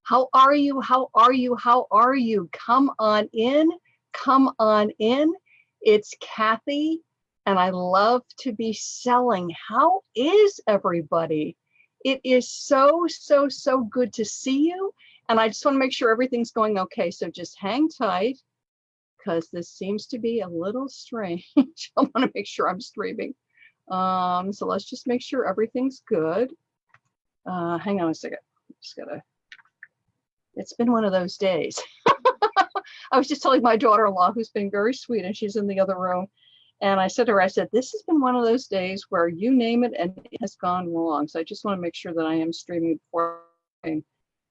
How are you? How are you? How are you? Come on in. Come on in. It's Kathy, and I love to be selling. How is everybody? It is so, so, so good to see you. And I just want to make sure everything's going okay. So just hang tight, because this seems to be a little strange. I want to make sure I'm streaming. So let's just make sure everything's good. Hang on a second. Just gotta. It's been one of those days. I was just telling my daughter-in-law, who's been very sweet, and she's in the other room. And I said to her, I said, this has been one of those days where you name it and it has gone wrong. So I just want to make sure that I am streaming before.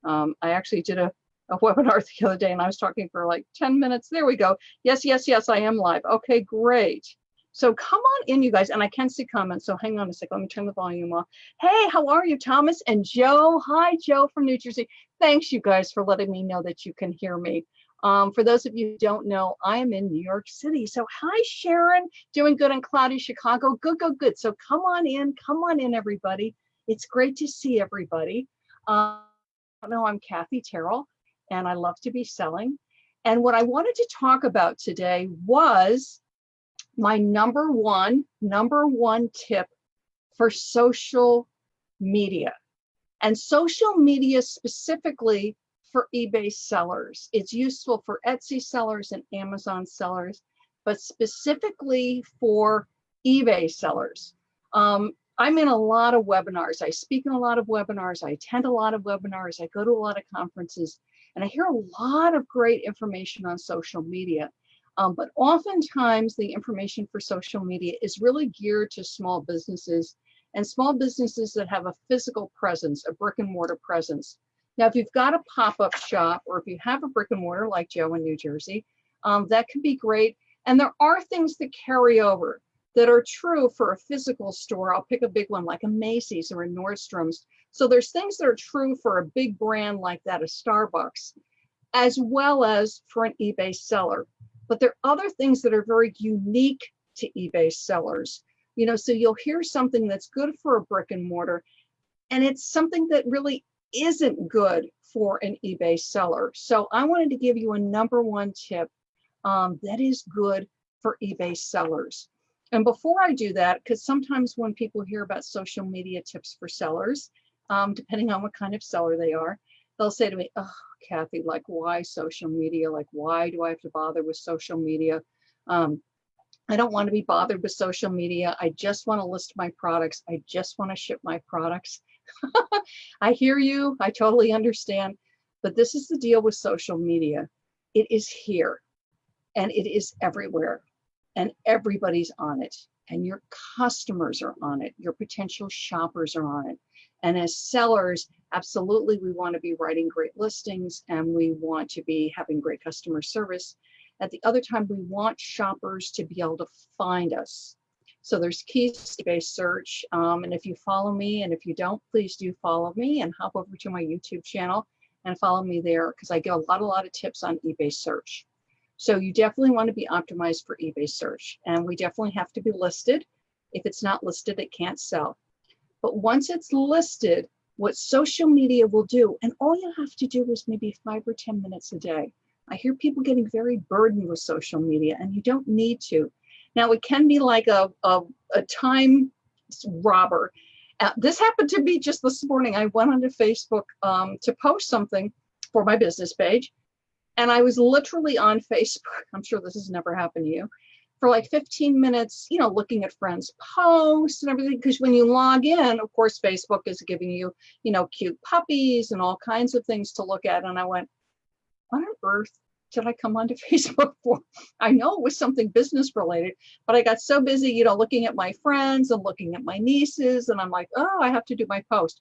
I actually did a webinar the other day, and I was talking for like 10 minutes. There we go. Yes, yes, yes, I am live. Okay, great. So come on in, you guys, and I can see comments. So hang on a second. Let me turn the volume off. Hey, how are you, Thomas and Joe? Hi, Joe from New Jersey. Thanks, you guys, for letting me know that you can hear me. For those of you who don't know, I am in New York City. So hi, Sharon. Doing good in cloudy Chicago. Good, good, good. So come on in, everybody. It's great to see everybody. I know I'm Kathy Terrill, and I love to be selling. And what I wanted to talk about today was my number one tip for social media, and social media specifically for eBay sellers. It's useful for Etsy sellers and Amazon sellers, but specifically for eBay sellers. I'm in a lot of webinars. I speak in a lot of webinars. I attend a lot of webinars. I go to a lot of conferences, and I hear a lot of great information on social media. But oftentimes the information for social media is really geared to small businesses, and small businesses that have a physical presence, a brick and mortar presence. Now, if you've got a pop-up shop, or if you have a brick and mortar like Joe in New Jersey, that could be great. And there are things that carry over that are true for a physical store. I'll pick a big one like a Macy's or a Nordstrom's. So there's things that are true for a big brand like that, a Starbucks, as well as for an eBay seller. But there are other things that are very unique to eBay sellers. You know, so you'll hear something that's good for a brick and mortar, and it's something that really isn't good for an eBay seller. So I wanted to give you a number one tip that is good for eBay sellers. And before I do that, because sometimes when people hear about social media tips for sellers, depending on what kind of seller they are, they'll say to me, oh, Kathy, like, why social media? Like, why do I have to bother with social media? I don't want to be bothered with social media. I just want to list my products. I just want to ship my products. I hear you. I totally understand. But this is the deal with social media. It is here, and it is everywhere, and everybody's on it. And your customers are on it. Your potential shoppers are on it. And as sellers, absolutely, we want to be writing great listings, and we want to be having great customer service. At the other time, we want shoppers to be able to find us. So there's keys to eBay search. And if you follow me, and if you don't, please do follow me and hop over to my YouTube channel and follow me there, because I give a lot of tips on eBay search. So you definitely want to be optimized for eBay search, and we definitely have to be listed. If it's not listed, it can't sell. But once it's listed, what social media will do, and all you have to do is maybe 5 or 10 minutes a day. I hear people getting very burdened with social media, and you don't need to. Now, it can be like a time robber. This happened to me just this morning. I went onto Facebook to post something for my business page, and I was literally on Facebook. I'm sure this has never happened to you. For like 15 minutes, you know, looking at friends' posts and everything. Because when you log in, of course, Facebook is giving you, you know, cute puppies and all kinds of things to look at. And I went, what on earth did I come onto Facebook for? I know it was something business related, but I got so busy, you know, looking at my friends and looking at my nieces. And I'm like, oh, I have to do my post.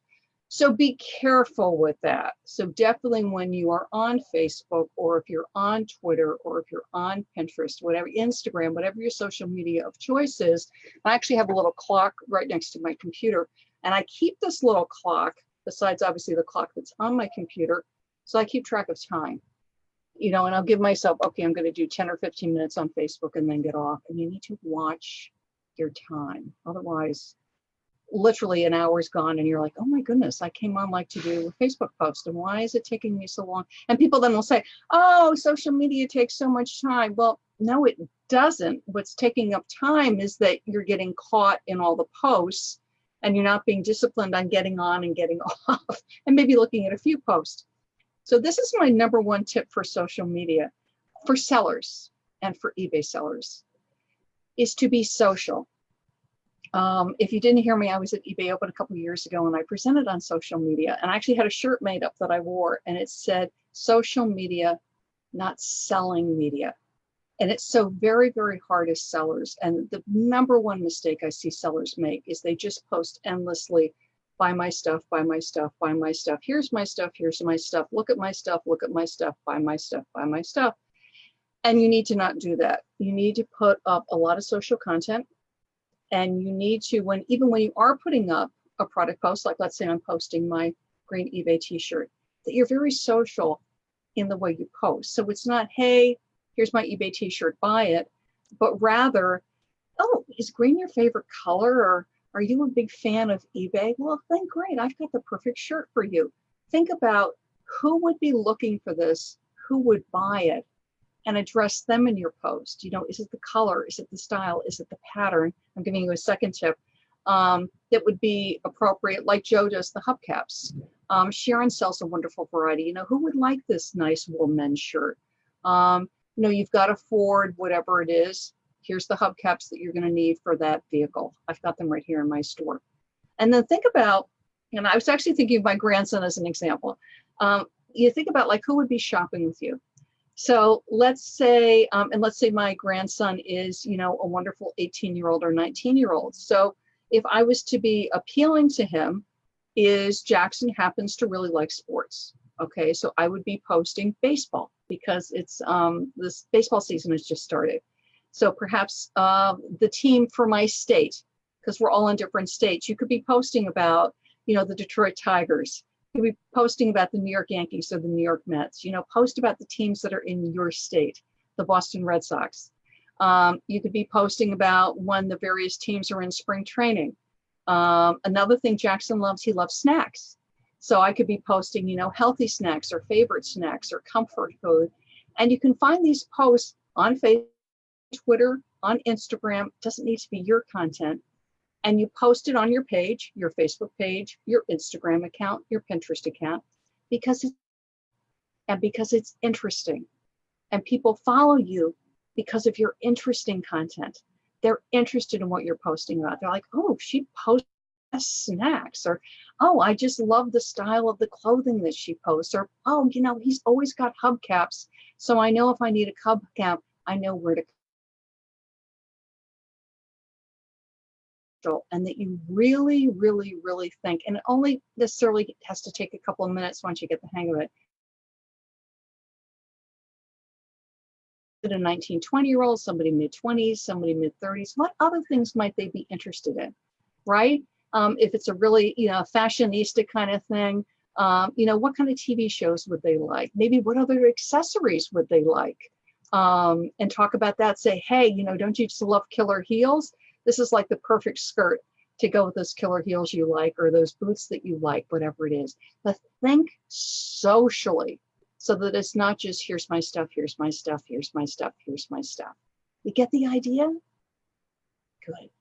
So be careful with that. So definitely when you are on Facebook, or if you're on Twitter, or if you're on Pinterest, whatever, Instagram, whatever your social media of choice is, I actually have a little clock right next to my computer. And I keep this little clock, besides obviously the clock that's on my computer, so I keep track of time. You know, and I'll give myself, okay, I'm going to do 10 or 15 minutes on Facebook and then get off. And you need to watch your time. Otherwise, literally an hour's gone and you're like, oh my goodness, I came on like to do a Facebook post and why is it taking me so long? And people then will say, oh, social media takes so much time. Well, no, it doesn't. What's taking up time is that you're getting caught in all the posts and you're not being disciplined on getting on and getting off and maybe looking at a few posts. So this is my number one tip for social media for sellers and for eBay sellers is to be social. If you didn't hear me, I was at eBay Open a couple of years ago and I presented on social media and I actually had a shirt made up that I wore and it said social media, not selling media. And it's so very, very hard as sellers. And the number one mistake I see sellers make is they just post endlessly, buy my stuff, buy my stuff, buy my stuff. Here's my stuff, here's my stuff. Look at my stuff, look at my stuff, buy my stuff, buy my stuff. And you need to not do that. You need to put up a lot of social content. And you need to, even when you are putting up a product post, like let's say I'm posting my green eBay t-shirt, that you're very social in the way you post. So it's not, hey, here's my eBay t-shirt, buy it, but rather, oh, is green your favorite color? Or are you a big fan of eBay? Well, then great, I've got the perfect shirt for you. Think about who would be looking for this, who would buy it, and address them in your post. You know, is it the color? Is it the style? Is it the pattern? I'm giving you a second tip that would be appropriate, like Joe does the hubcaps. Sharon sells a wonderful variety. You know, who would like this nice wool men's shirt? You know, you've got a Ford, whatever it is. Here's the hubcaps that you're going to need for that vehicle. I've got them right here in my store. And then think about, and I was actually thinking of my grandson as an example. You think about like who would be shopping with you. So let's say, and let's say my grandson is, you know, a wonderful 18-year-old or 19-year-old. So if I was to be appealing to him, is Jackson happens to really like sports. Okay, so I would be posting baseball because it's this baseball season has just started. So perhaps the team for my state, because we're all in different states, you could be posting about, you know, the Detroit Tigers. You could be posting about the New York Yankees or the New York Mets. You know, post about the teams that are in your state, the Boston Red Sox. You could be posting about when the various teams are in spring training. Another thing Jackson loves, he loves snacks. So I could be posting, you know, healthy snacks or favorite snacks or comfort food. And you can find these posts on Facebook, Twitter, on Instagram. It doesn't need to be your content. And you post it on your page, your Facebook page, your Instagram account, your Pinterest account, because it's interesting. And people follow you because of your interesting content. They're interested in what you're posting about. They're like, oh, she posts snacks, or oh, I just love the style of the clothing that she posts, or oh, you know, he's always got hubcaps. So I know if I need a hubcap, I know where to. And that you really, really, really think, and it only necessarily has to take a couple of minutes once you get the hang of it. A 19, 20-year-old, somebody mid-20s, somebody mid-30s, what other things might they be interested in, right? If it's a really, you know, fashionista kind of thing, you know, what kind of TV shows would they like? Maybe what other accessories would they like? And talk about that, say, hey, you know, don't you just love killer heels? This is like the perfect skirt to go with those killer heels you like, or those boots that you like, whatever it is. But think socially so that it's not just here's my stuff, here's my stuff, here's my stuff, here's my stuff. You get the idea? Good.